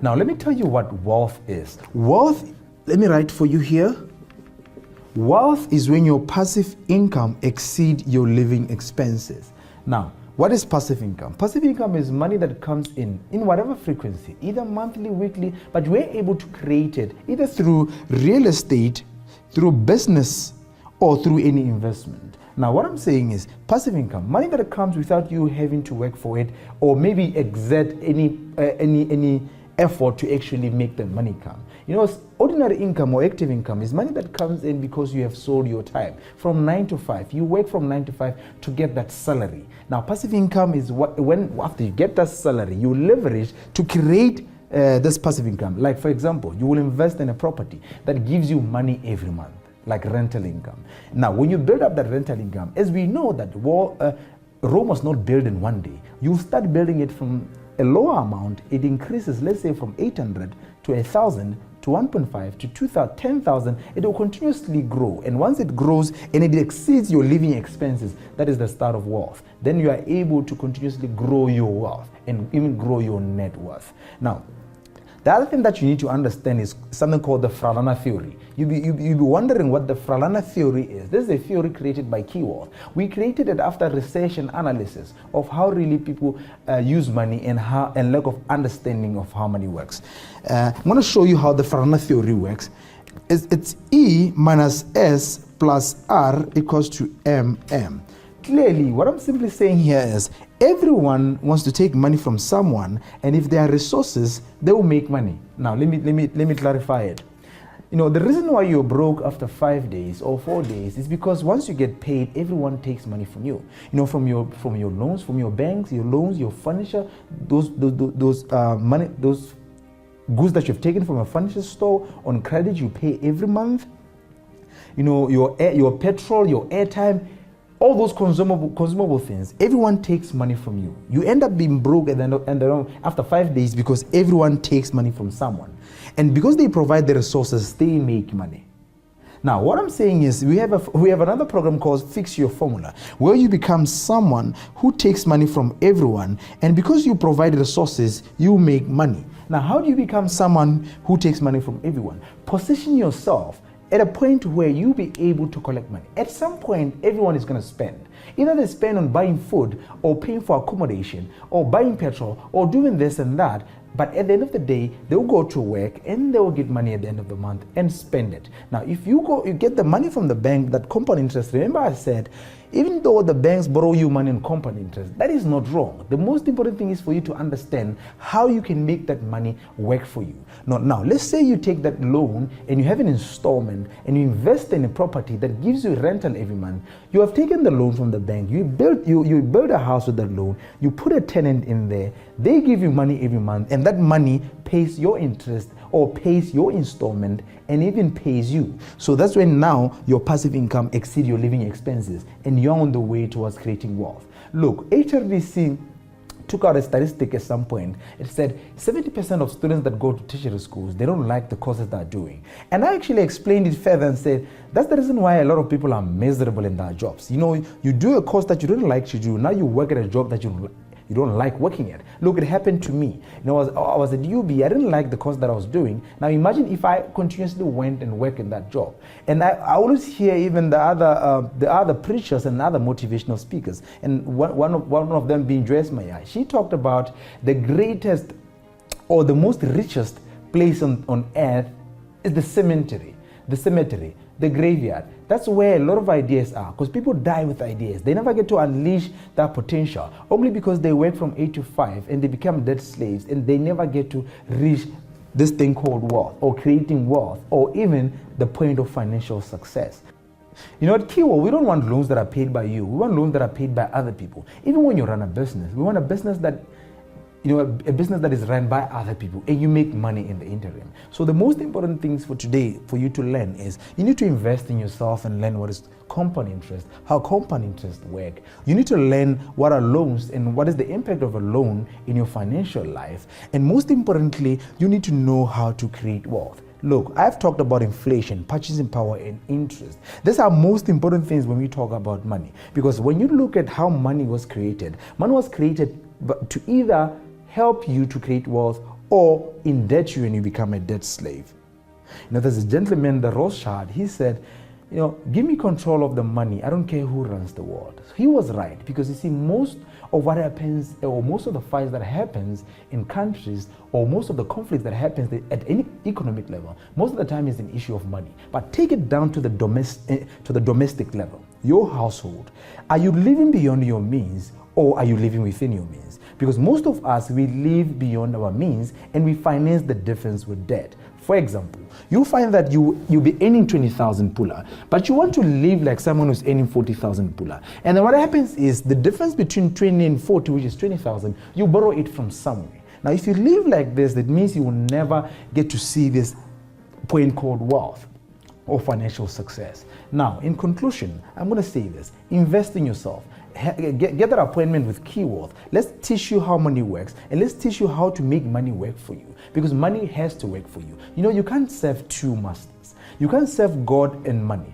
Now, let me tell you what wealth is. Wealth, let me write for you here. Wealth is when your passive income exceeds your living expenses. Now, what is passive income? Passive income is money that comes in whatever frequency, either monthly, weekly, but we're able to create it either through real estate, through business, or through any investment. Now, what I'm saying is passive income, money that comes without you having to work for it, or maybe exert any effort to actually make the money come. You know, ordinary income or active income is money that comes in because you have sold your time from 9 to 5. You work from 9 to 5 to get that salary. Now, passive income is when after you get that salary, you leverage to create this passive income. Like, for example, you will invest in a property that gives you money every month, like rental income. Now, when you build up that rental income, as we know that Rome was not built in one day. You start building it from a lower amount. It increases, let's say, from 800 to 1,000 to 1.5 to 2,000, 10,000. It will continuously grow. And once it grows and it exceeds your living expenses, that is the start of wealth. Then you are able to continuously grow your wealth and even grow your net worth. Now, the other thing that you need to understand is something called the Fralana theory. You'll be wondering what the Fralana theory is. This is a theory created by Keyworth. We created it after research and analysis of how really people use money and lack of understanding of how money works. I'm going to show you how the Fralana theory works. It's E minus S plus R equals to MM. Clearly, what I'm simply saying here is everyone wants to take money from someone, and if there are resources, they will make money. Now, let me clarify it. You know, the reason why you're broke after 5 days or 4 days is because once you get paid, everyone takes money from you. You know, from your loans, from your banks, your loans, your furniture, those money, those goods that you've taken from a furniture store on credit, you pay every month. You know, your petrol, your airtime. All those consumable things, everyone takes money from you. You end up being broke after 5 days because everyone takes money from someone. And because they provide the resources, they make money. Now, what I'm saying is we have another program called Fix Your Formula, where you become someone who takes money from everyone, and because you provide resources, you make money. Now, how do you become someone who takes money from everyone? Position yourself at a point where you'll be able to collect money. At some point, everyone is going to spend. Either they spend on buying food or paying for accommodation or buying petrol or doing this and that. But at the end of the day, they'll go to work and they will get money at the end of the month and spend it. Now, if you get the money from the bank, that compound interest, remember I said, even though the banks borrow you money on compound interest, that is not wrong. The most important thing is for you to understand how you can make that money work for you. Now, let's say you take that loan and you have an installment and you invest in a property that gives you rental every month. You have taken the loan from the bank, you build a house with that loan, you put a tenant in there, they give you money every month, and that money pays your interest or pays your installment and even pays you. So that's when now your passive income exceeds your living expenses and you're on the way towards creating wealth. Look, HRDC took out a statistic at some point. It said 70% of students that go to tertiary schools, they don't like the courses they're doing. And I actually explained it further and said, that's the reason why a lot of people are miserable in their jobs. You know, you do a course that you don't like to do, now you work at a job that you don't like working at. Look, it happened to me. You know, I was at UB, I didn't like the course that I was doing. Now imagine if I continuously went and worked in that job. And I always hear even the other preachers and other motivational speakers, and one of them being Joyce Meyer. She talked about the greatest or the most richest place on earth is the cemetery, the graveyard. That's where a lot of ideas are, because people die with ideas. They never get to unleash that potential, only because they work from 8 to 5 and they become dead slaves, and they never get to reach this thing called wealth or creating wealth or even the point of financial success. You know, at Keyworth, we don't want loans that are paid by you. We want loans that are paid by other people. Even when you run a business, we want a business that a business that is run by other people and you make money in the interim. So the most important things for today for you to learn is you need to invest in yourself and learn what is compound interest, how compound interest work. You need to learn what are loans and what is the impact of a loan in your financial life. And most importantly, you need to know how to create wealth. Look, I've talked about inflation, purchasing power, and interest. These are most important things when we talk about money. Because when you look at how money was created to either help you to create wealth or indebt you and you become a debt slave. You know, there's a gentleman, the Rothschild, he said, you know, give me control of the money. I don't care who runs the world. He was right, because you see, most of what happens, or most of the fights that happens in countries, or most of the conflicts that happens at any economic level, most of the time is an issue of money. But take it down to the domestic level, your household. Are you living beyond your means, or are you living within your means? Because most of us, we live beyond our means and we finance the difference with debt. For example, you find that you'll be earning 20,000 pula, but you want to live like someone who's earning 40,000 pula. And then what happens is the difference between 20 and 40, which is 20,000, you borrow it from somewhere. Now, if you live like this, that means you will never get to see this point called wealth or financial success. Now, in conclusion, I'm going to say this: invest in yourself. Get that appointment with Key Wealth. Let's teach you how money works, and let's teach you how to make money work for you, because money has to work for you. You know, you can't serve two masters. You can't serve God and money.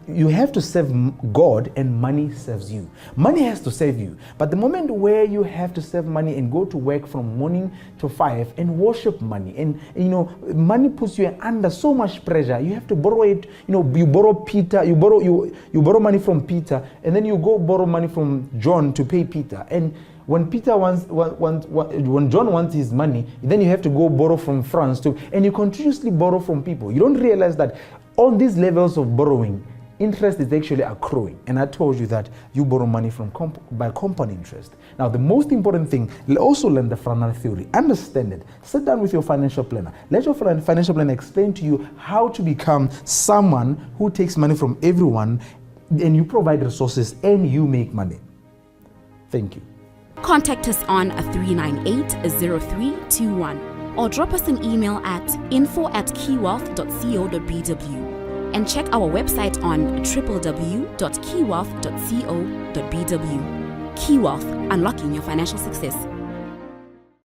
You have to serve God, and money serves you. Money has to serve you. But the moment where you have to serve money and go to work from morning to 5 and worship money, and you know, money puts you under so much pressure. You have to borrow it. You know, you borrow Peter, you borrow money from Peter, and then you go borrow money from John to pay Peter. And when when John wants his money, then you have to go borrow from France too, and you continuously borrow from people. You don't realize that on these levels of borrowing, interest is actually accruing. And I told you that you borrow money from by compound interest. Now, the most important thing, also learn the Franel theory. Understand it. Sit down with your financial planner. Let your financial planner explain to you how to become someone who takes money from everyone, and you provide resources and you make money. Thank you. Contact us on 398-0321 or drop us an email at info@keywealth.co.bw. And check our website on www.keywealth.co.bw. Key Wealth, unlocking your financial success.